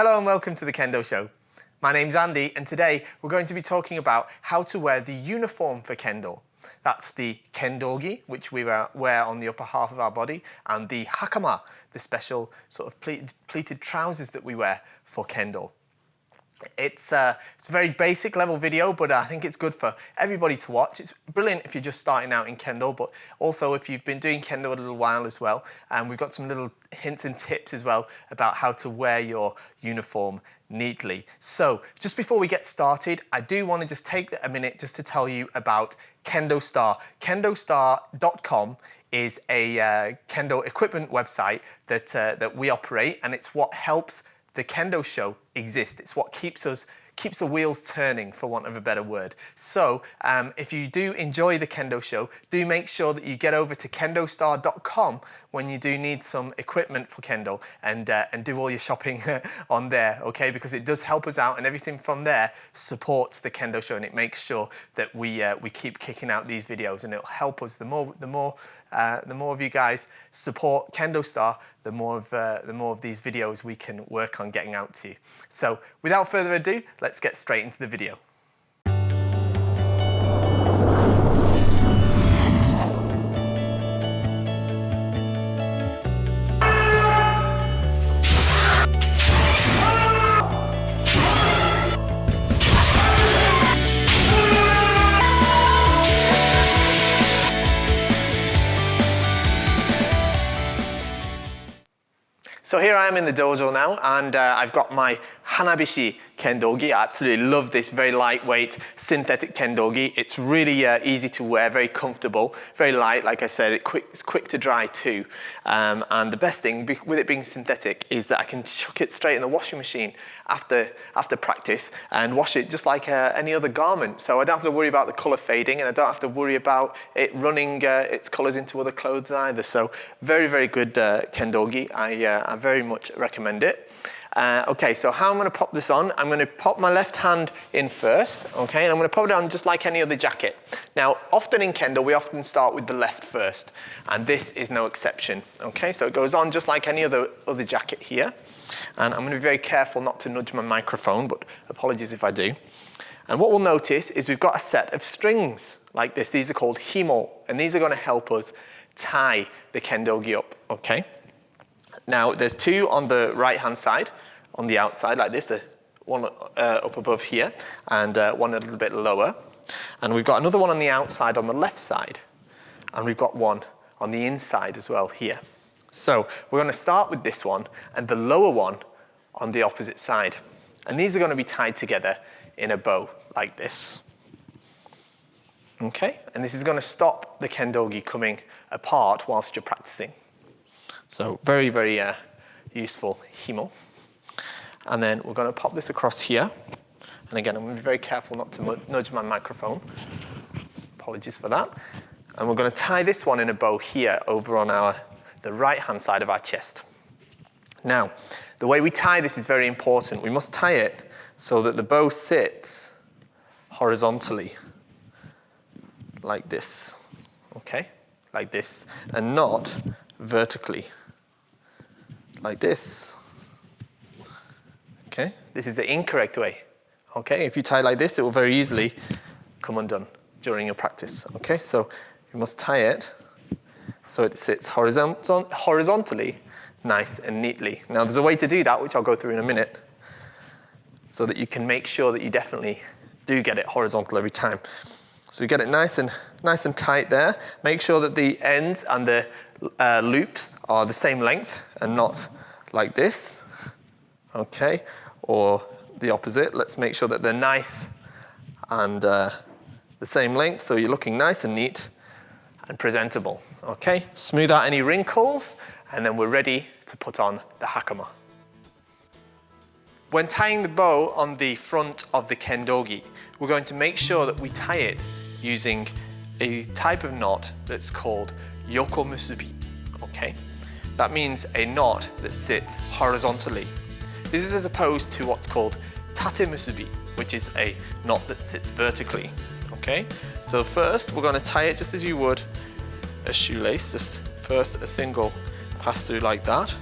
Hello and welcome to the Kendo Show. My name's Andy and today we're going to be talking about how to wear the uniform for Kendo. That's the Kendogi, which we wear on the upper half of our body, and the Hakama, the special sort of pleated trousers that we wear for Kendo. It's a very basic level video, but I think it's good for everybody to watch. It's brilliant if you're just starting out in Kendo, but also if you've been doing Kendo a little while as well. And we've got some little hints and tips as well about how to wear your uniform neatly. So just before we get started, I do want to just take a minute just to tell you about KendoStar. KendoStar.com is a Kendo equipment website that we operate, and it's what helps the Kendo Show exist. It's what keeps the wheels turning, for want of a better word. So if you do enjoy the Kendo Show, do make sure that you get over to KendoStar.com when you do need some equipment for Kendo and do all your shopping on there, okay? Because it does help us out, and everything from there supports the Kendo Show, and it makes sure that we keep kicking out these videos, and it'll help us. The more of you guys support KendoStar, the more of these videos we can work on getting out to you. So without further ado, let's get straight into the video. So here I am in the dojo now, and I've got my Hanabishi Kendogi. I absolutely love this very lightweight synthetic Kendogi. It's really easy to wear, very comfortable, very light. Like I said, it's quick to dry too. And the best thing with it being synthetic is that I can chuck it straight in the washing machine after practice and wash it just like any other garment. So I don't have to worry about the colour fading, and I don't have to worry about it running its colours into other clothes either. So very, very good Kendogi. I very much recommend it. Okay, so how I'm going to pop this on, I'm going to pop my left hand in first, okay, and I'm going to pop it on just like any other jacket. Now, often in Kendo, we often start with the left first, and this is no exception, okay? So it goes on just like any other jacket here, and I'm going to be very careful not to nudge my microphone, but apologies if I do. And what we'll notice is we've got a set of strings like this. These are called himo, and these are going to help us tie the Kendogi up, okay? Now, there's two on the right-hand side, on the outside like this, one up above here, and one a little bit lower. And we've got another one on the outside on the left side, and we've got one on the inside as well here. So we're going to start with this one, and the lower one on the opposite side. And these are going to be tied together in a bow like this. Okay, and this is going to stop the Kendogi coming apart whilst you're practicing. So very, very useful himo. And then we're going to pop this across here. And again, I'm going to be very careful not to nudge my microphone. Apologies for that. And we're going to tie this one in a bow here over on the right-hand side of our chest. Now, the way we tie this is very important. We must tie it so that the bow sits horizontally, like this, okay? Like this, and not vertically, like this. Okay, this is the incorrect way. Okay, if you tie like this, it will very easily come undone during your practice. Okay, so you must tie it so it sits horizontally, nice and neatly. Now there's a way to do that, which I'll go through in a minute, so that you can make sure that you definitely do get it horizontal every time. So you get it nice and tight there. Make sure that the ends and the loops are the same length and not like this, okay, or the opposite. Let's make sure that they're nice and the same length, so you're looking nice and neat and presentable, okay? Smooth out any wrinkles, and then we're ready to put on the Hakama. When tying the bow on the front of the Kendogi, we're going to make sure that we tie it using a type of knot that's called yoko musubi, okay? That means a knot that sits horizontally. This is as opposed to what's called tate musubi, which is a knot that sits vertically, okay? So first, we're going to tie it just as you would a shoelace, just first a single pass through like that.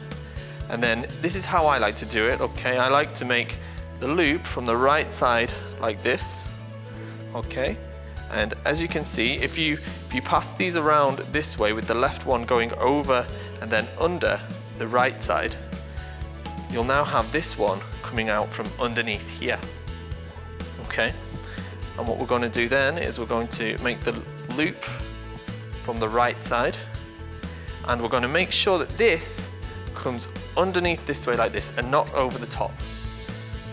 And then this is how I like to do it, okay? I like to make the loop from the right side like this, okay? And as you can see, if you pass these around this way with the left one going over and then under the right side, you'll now have this one coming out from underneath here, okay? And what we're going to do then is we're going to make the loop from the right side, and we're going to make sure that this comes underneath this way like this and not over the top.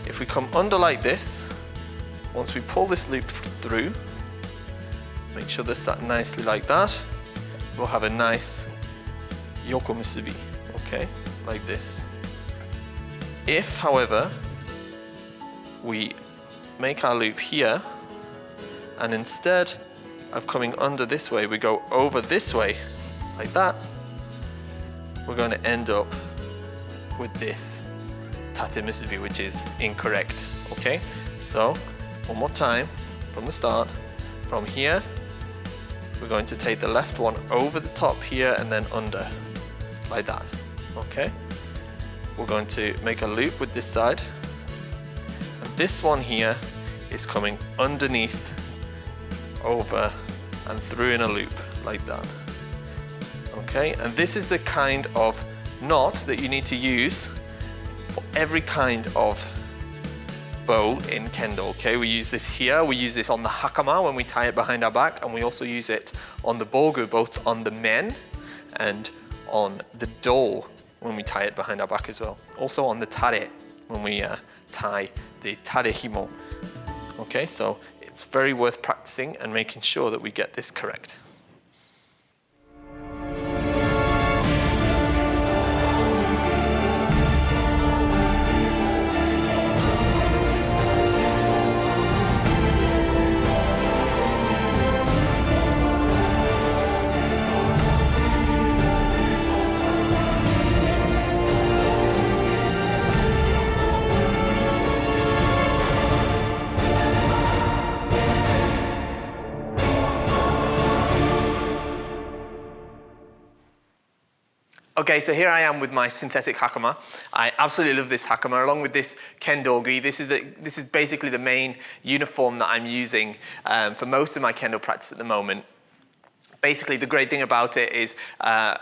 If we come under like this, once we pull this loop through, make sure they're sat nicely like that, we'll have a nice yoko musubi, okay, like this. If, however, we make our loop here, and instead of coming under this way, we go over this way, like that, we're going to end up with this tate musubi, which is incorrect, okay? So, one more time, from the start, from here, we're going to take the left one over the top here and then under, like that, okay? We're going to make a loop with this side, and this one here is coming underneath, over, and through in a loop, like that. Okay, and this is the kind of knot that you need to use for every kind of bow in kendo, okay? We use this here, we use this on the hakama when we tie it behind our back, and we also use it on the bogu, both on the men and on the do when we tie it behind our back as well. Also on the tare when we tie the tare himo. Okay, so it's very worth practicing and making sure that we get this correct. Okay, so here I am with my synthetic hakama. I absolutely love this hakama, along with this kendogi. This is basically the main uniform that I'm using for most of my kendo practice at the moment. Basically, the great thing about it is not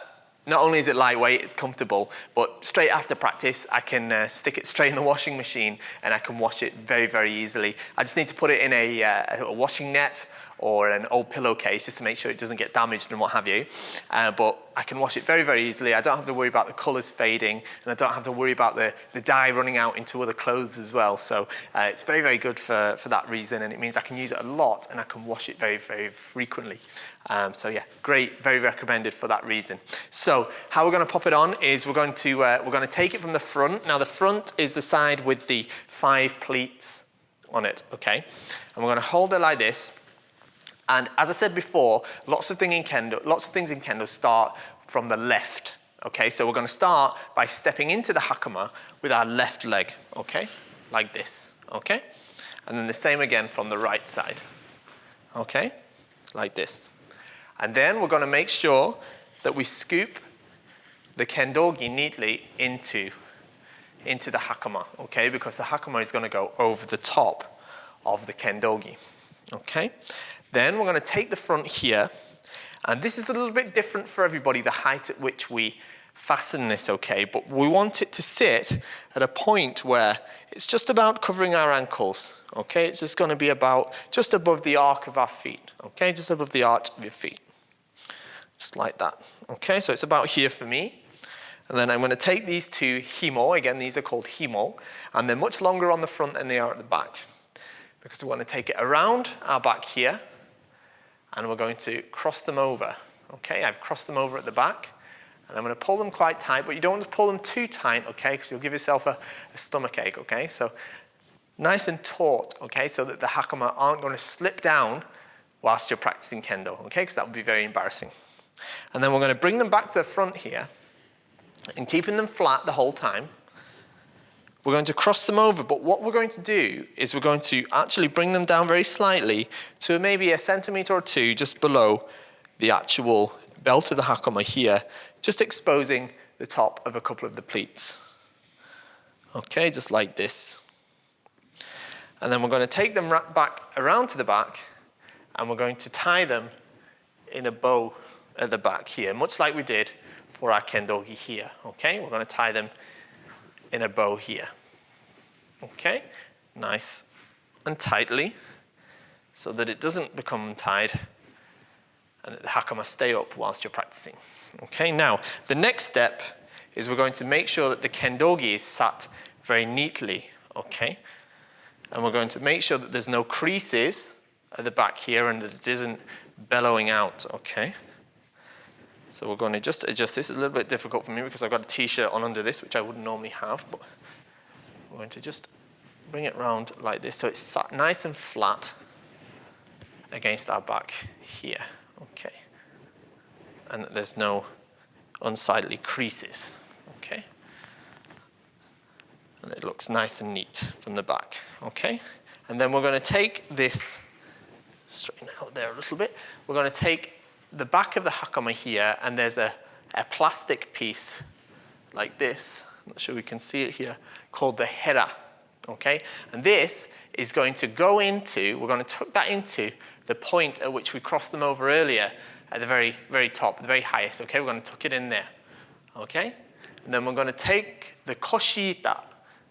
only is it lightweight, it's comfortable, but straight after practice, I can stick it straight in the washing machine and I can wash it very, very easily. I just need to put it in a washing net or an old pillowcase just to make sure it doesn't get damaged and what have you. But I can wash it very, very easily. I don't have to worry about the colours fading, and I don't have to worry about the dye running out into other clothes as well. So it's very, very good for that reason, and it means I can use it a lot and I can wash it very, very frequently. So yeah, great, very recommended for that reason. So how we're going to pop it on is we're going to take it from the front. Now the front is the side with the 5 pleats on it, okay? And we're going to hold it like this. And as I said before, lots of things in kendo start from the left. Okay, so we're going to start by stepping into the hakama with our left leg. Okay, like this. Okay, and then the same again from the right side. Okay, like this. And then we're going to make sure that we scoop the kendogi neatly into the hakama. Okay, because the hakama is going to go over the top of the kendogi. Okay. Then we're going to take the front here, and this is a little bit different for everybody, the height at which we fasten this, okay? But we want it to sit at a point where it's just about covering our ankles, okay? It's just going to be about just above the arc of our feet, okay? Just above the arch of your feet, just like that, okay? So it's about here for me. And then I'm going to take these 2 himo, again, these are called himo, and they're much longer on the front than they are at the back, because we want to take it around our back here, and we're going to cross them over. Okay, I've crossed them over at the back, and I'm going to pull them quite tight, but you don't want to pull them too tight, okay, because you'll give yourself a stomach ache, okay? So nice and taut, okay, so that the hakama aren't going to slip down whilst you're practicing kendo, okay, because that would be very embarrassing. And then we're going to bring them back to the front here, and keeping them flat the whole time. We're going to cross them over, but what we're going to do is we're going to actually bring them down very slightly to maybe 1 centimeter or 2 just below the actual belt of the hakama here, just exposing the top of a couple of the pleats. Okay, just like this. And then we're going to take them back around to the back, and we're going to tie them in a bow at the back here, much like we did for our kendogi here. Okay, we're going to tie them in a bow here. Okay, nice and tightly, so that it doesn't become untied and that the hakama stay up whilst you're practicing. Okay, now the next step is we're going to make sure that the kendogi is sat very neatly, okay? And we're going to make sure that there's no creases at the back here and that it isn't bellowing out, okay? So we're going to just adjust this. It's a little bit difficult for me because I've got a t-shirt on under this, which I wouldn't normally have, but we're going to just bring it round like this so it's sat nice and flat against our back here, okay? And that there's no unsightly creases, okay? And it looks nice and neat from the back, okay? And then we're going to take this, straighten it out there a little bit. We're going to take the back of the hakama here, and there's a plastic piece like this. I'm not sure we can see it here, called the hera, okay? And this is going to go into, we're going to tuck that into the point at which we crossed them over earlier at the very, very top, the very highest, okay? We're going to tuck it in there, okay? And then we're going to take the koshita,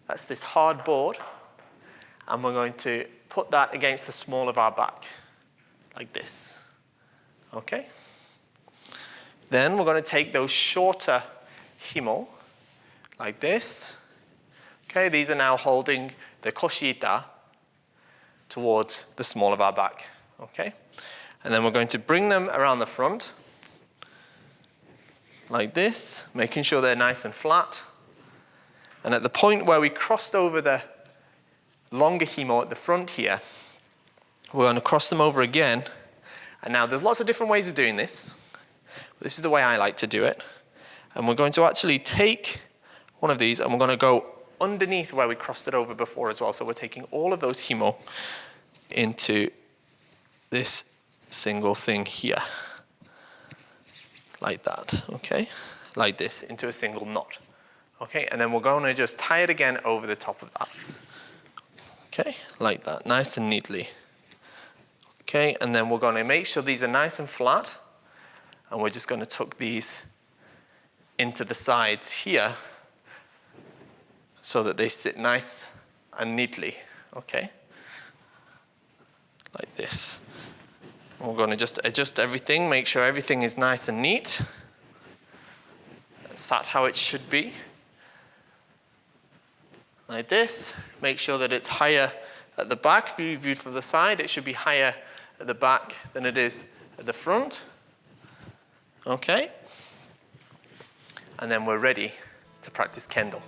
that's this hard board, and we're going to put that against the small of our back, like this, okay? Then we're going to take those shorter himo, like this, okay? These are now holding the koshita towards the small of our back, okay? And then we're going to bring them around the front, like this, making sure they're nice and flat. And at the point where we crossed over the longer himo at the front here, we're going to cross them over again. And now there's lots of different ways of doing this. This is the way I like to do it. And we're going to actually take one of these and we're going to go underneath where we crossed it over before as well. So we're taking all of those himo into this single thing here. Like that, okay? Like this, into a single knot. Okay, and then we're going to just tie it again over the top of that. Okay, like that, nice and neatly. Okay, and then we're going to make sure these are nice and flat, and we're just going to tuck these into the sides here so that they sit nice and neatly, okay? Like this. And we're going to just adjust everything, make sure everything is nice and neat. Sat how it should be. Like this. Make sure that it's higher at the back. Viewed from the side, it should be higher at the back than it is at the front. Okay? And then we're ready to practice kendo.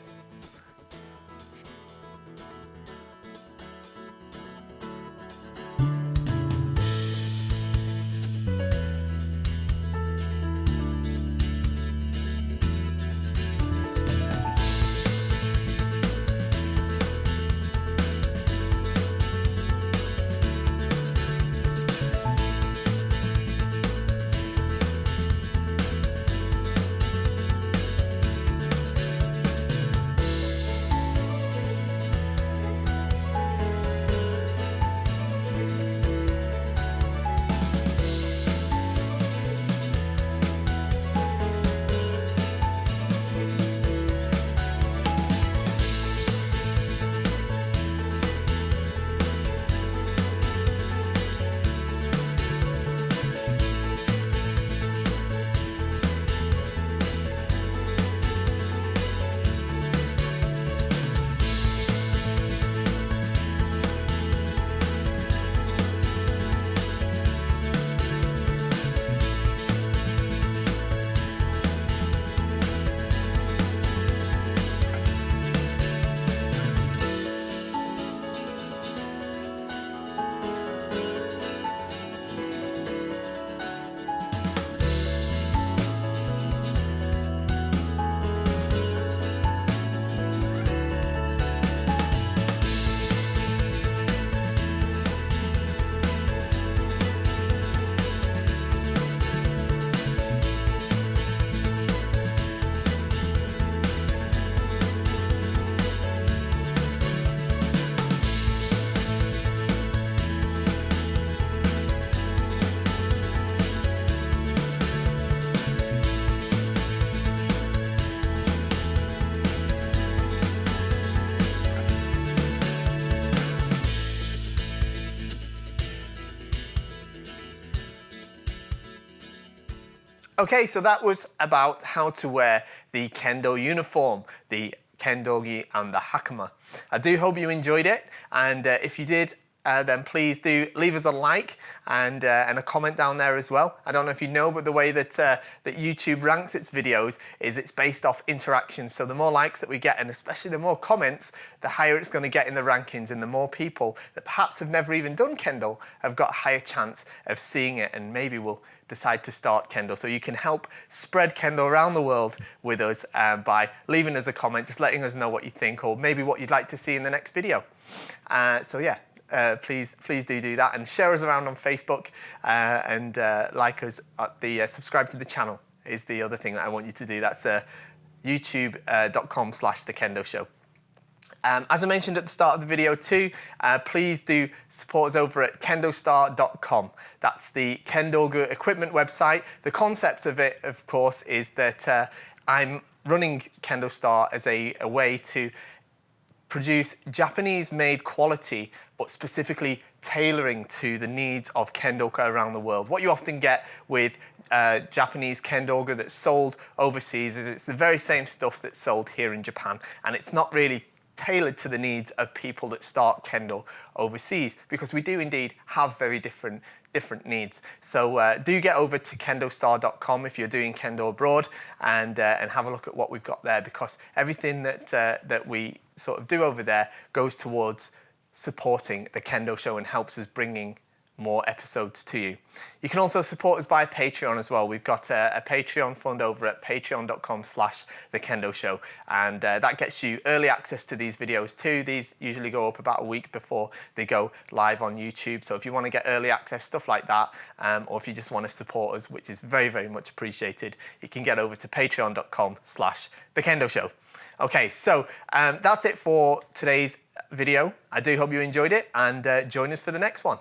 Okay, so that was about how to wear the Kendo uniform, the Kendogi and the Hakama. I do hope you enjoyed it, and if you did, then please do leave us a like and a comment down there as well. I don't know if you know, but the way that that YouTube ranks its videos is it's based off interactions. So the more likes that we get, and especially the more comments, the higher it's going to get in the rankings, and the more people that perhaps have never even done Kendo have got a higher chance of seeing it, and maybe will decide to start Kendo. So you can help spread Kendo around the world with us by leaving us a comment, just letting us know what you think, or maybe what you'd like to see in the next video. So yeah. Please do that, and share us around on Facebook, and like us at the subscribe to the channel is the other thing that I want you to do. That's youtube.com/The Kendo Show. As I mentioned at the start of the video too, please do support us over at KendoStar.com. That's the Kendogi equipment website. The concept of it, of course, is that I'm running KendoStar as a way to produce Japanese-made quality, but specifically tailoring to the needs of Kendoka around the world. What you often get with Japanese Kendoga that's sold overseas is it's the very same stuff that's sold here in Japan, and it's not really tailored to the needs of people that start Kendo overseas, because we do indeed have very different needs. So do get over to KendoStar.com if you're doing Kendo abroad, and have a look at what we've got there, because everything that we sort of do over there goes towards supporting the Kendo Show and helps us bringing more episodes to you. You can also support us by Patreon as well. We've got a Patreon fund over at patreon.com/The Kendo Show, and that gets you early access to these videos too. These usually go up about a week before they go live on YouTube. So if you want to get early access, stuff like that, or if you just want to support us, which is very, very much appreciated, you can get over to patreon.com/The Kendo Show. Okay, so that's it for today's video. I do hope you enjoyed it, and join us for the next one.